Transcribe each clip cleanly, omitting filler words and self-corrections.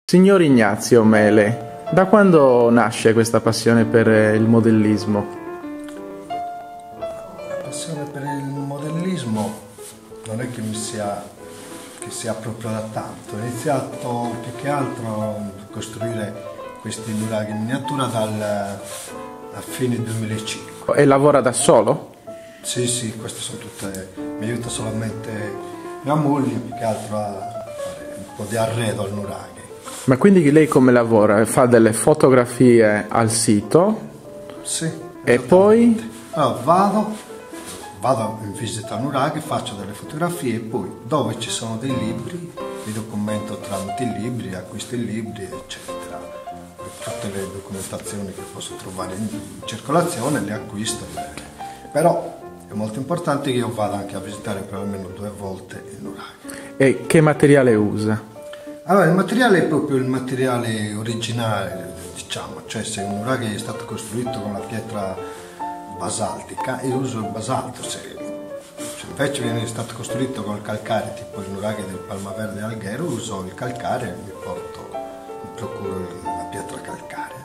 Signor Ignazio Mele, da quando nasce questa passione per il modellismo? La passione per il modellismo non è che sia proprio da tanto. Ho iniziato più che altro a costruire questi nuraghi in miniatura a fine 2005. E lavora da solo? Sì, queste sono tutte. Mi aiuta solamente mia moglie più che altro a fare un po' di arredo al nuraghi. Ma quindi lei come lavora? Fa delle fotografie al sito? Sì. E poi? Allora, vado in visita a nuraghi, faccio delle fotografie e poi dove ci sono dei libri li documento tramite i libri, acquisto i libri eccetera. Tutte le documentazioni che posso trovare in circolazione le acquisto. Però è molto importante che io vada anche a visitare per almeno 2 volte il nuraghi. E che materiale usa? Allora, il materiale è proprio il materiale originale, diciamo, cioè se un nuraghi è stato costruito con la pietra basaltica, io uso il basalto, se invece viene stato costruito con il calcare, tipo il nuraghi del Palmaverde Alghero, uso il calcare e mi procuro la pietra calcarea.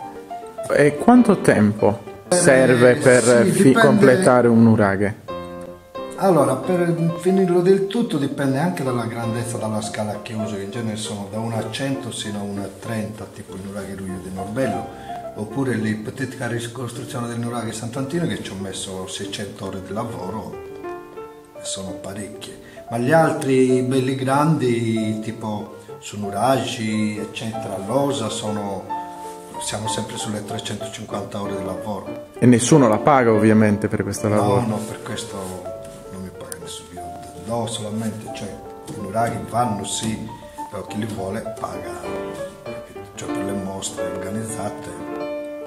E quanto tempo serve per completare un nuraghe? Allora, per finirlo del tutto dipende anche dalla grandezza, dalla scala che uso, che in genere sono da 1 a 100 sino a 1 a 30, tipo il nuraghi Ruio di Norbello, oppure l'ipotetica ricostruzione del nuraghi Sant'Antino che ci ho messo 600 ore di lavoro, e sono parecchie. Ma gli altri belli grandi, tipo su Nuraghi, eccetera, Losa, siamo sempre sulle 350 ore di lavoro. E nessuno la paga ovviamente per questo lavoro? No, per questo io do solamente, cioè i nuraghi vanno sì, però chi li vuole paga, cioè per le mostre organizzate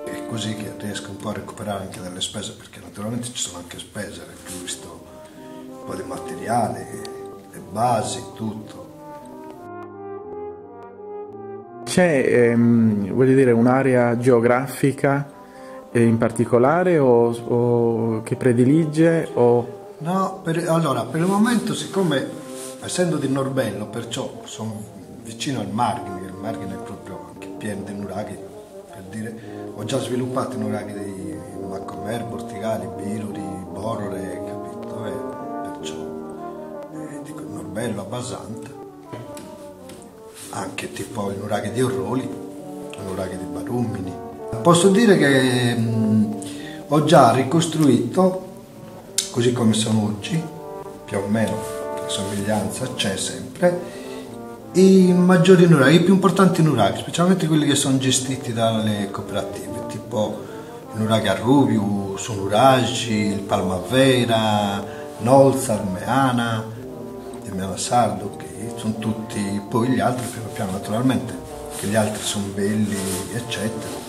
è così che riesco un po' a recuperare anche delle spese, perché naturalmente ci sono anche spese, acquisto un po' di materiale, le basi, tutto. C'è, voglio dire, un'area geografica in particolare o che predilige o... No, allora, per il momento, siccome essendo di Norbello, perciò sono vicino al margine, il margine è proprio anche pieno di nuraghi, per dire, ho già sviluppato i nuraghi di Maccomer, Bortigali, Biluri, Borore, capito? E perciò dico Norbello, Abasanta, anche tipo i nuraghi di Orroli, i nuraghi di Barumini. Posso dire che ho già ricostruito così come sono oggi, più o meno, la somiglianza c'è sempre, i maggiori nuraghi, i più importanti nuraghi, specialmente quelli che sono gestiti dalle cooperative, tipo il nuraghi a Rubiu, su Nuraghi, il Palmavera, Nolza, Meana, di Meana Sardo, che sono tutti, poi gli altri piano piano naturalmente, che gli altri sono belli, eccetera.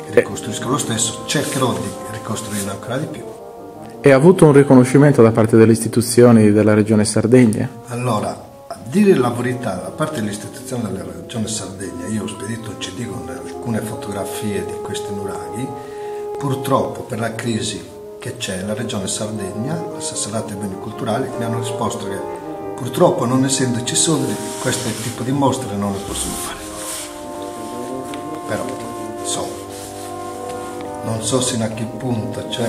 Ricostruisco lo stesso, cercherò di ricostruire ancora di più. E ha avuto un riconoscimento da parte delle istituzioni della Regione Sardegna? Allora, a dire la verità, da parte delle istituzioni della Regione Sardegna, io ho spedito un CD con alcune fotografie di questi nuraghi. Purtroppo per la crisi che c'è, la Regione Sardegna, assessorate ai beni culturali, mi hanno risposto che purtroppo non essendoci soldi, questo tipo di mostre non le possono fare loro. Però, non so sino a che punto, cioè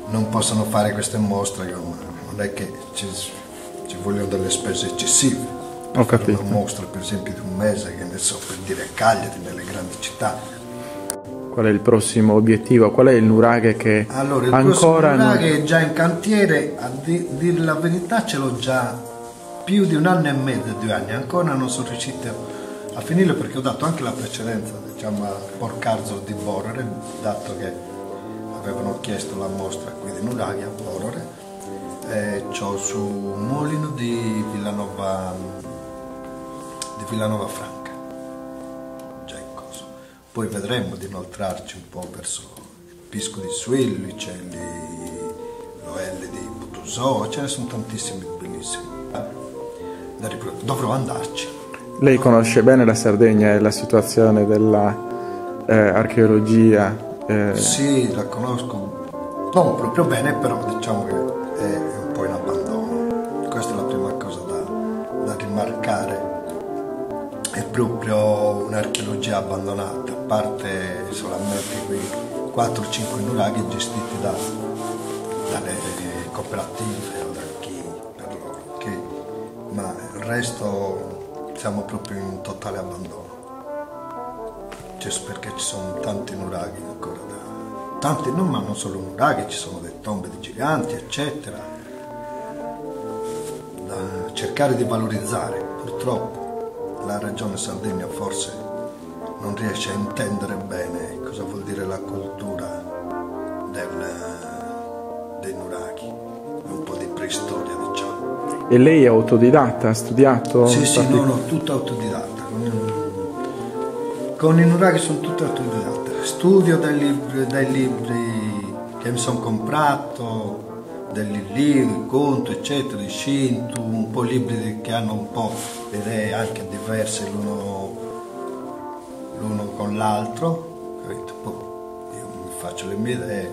non possono fare queste mostre, non è che ci vogliono delle spese eccessive. Ho capito. Una mostra per esempio di un mese, che ne so, per dire a Cagliari, nelle grandi città. Qual è il prossimo obiettivo? Qual è il nuraghe che allora, il ancora nuraghe è già in cantiere, a dire la verità ce l'ho già più di 1 anno e mezzo, 2 anni, ancora non sono riuscito a finirlo perché ho dato anche la precedenza, diciamo, a Porcarzolo di Borore, dato che avevano chiesto la mostra qui di nuraghi a Borore, e c'ho su Molino di Villanova Franca, già in coso. Poi vedremo di inoltrarci un po' verso il Pisco di Suilli, c'è l'OL di Butusò, ce ne sono tantissimi bellissimi. Dovrò andarci. Lei conosce bene la Sardegna e la situazione dell'archeologia? Sì, la conosco, non proprio bene, però diciamo che è un po' in abbandono. Questa è la prima cosa da rimarcare proprio un'archeologia abbandonata, a parte solamente quei 4-5 nuraghi gestiti dalle cooperative o da chi per loro, ma il resto siamo proprio in un totale abbandono. Perché ci sono tanti nuraghi ancora tanti, no, ma non solo nuraghi, ci sono delle tombe di giganti, eccetera, da cercare di valorizzare. Purtroppo la regione Sardegna forse non riesce a intendere bene cosa vuol dire la cultura dei nuraghi, un po' di preistoria, diciamo. E lei è autodidatta, ha studiato? Sì, no, tutto autodidatta. Con i nuraghi sono tutto autodidatta. Studio dai libri che mi sono comprato, degli libri, conto, eccetera, di Shinto, un po' libri che hanno un po' le idee anche diverse l'uno con l'altro. Io mi faccio le mie idee.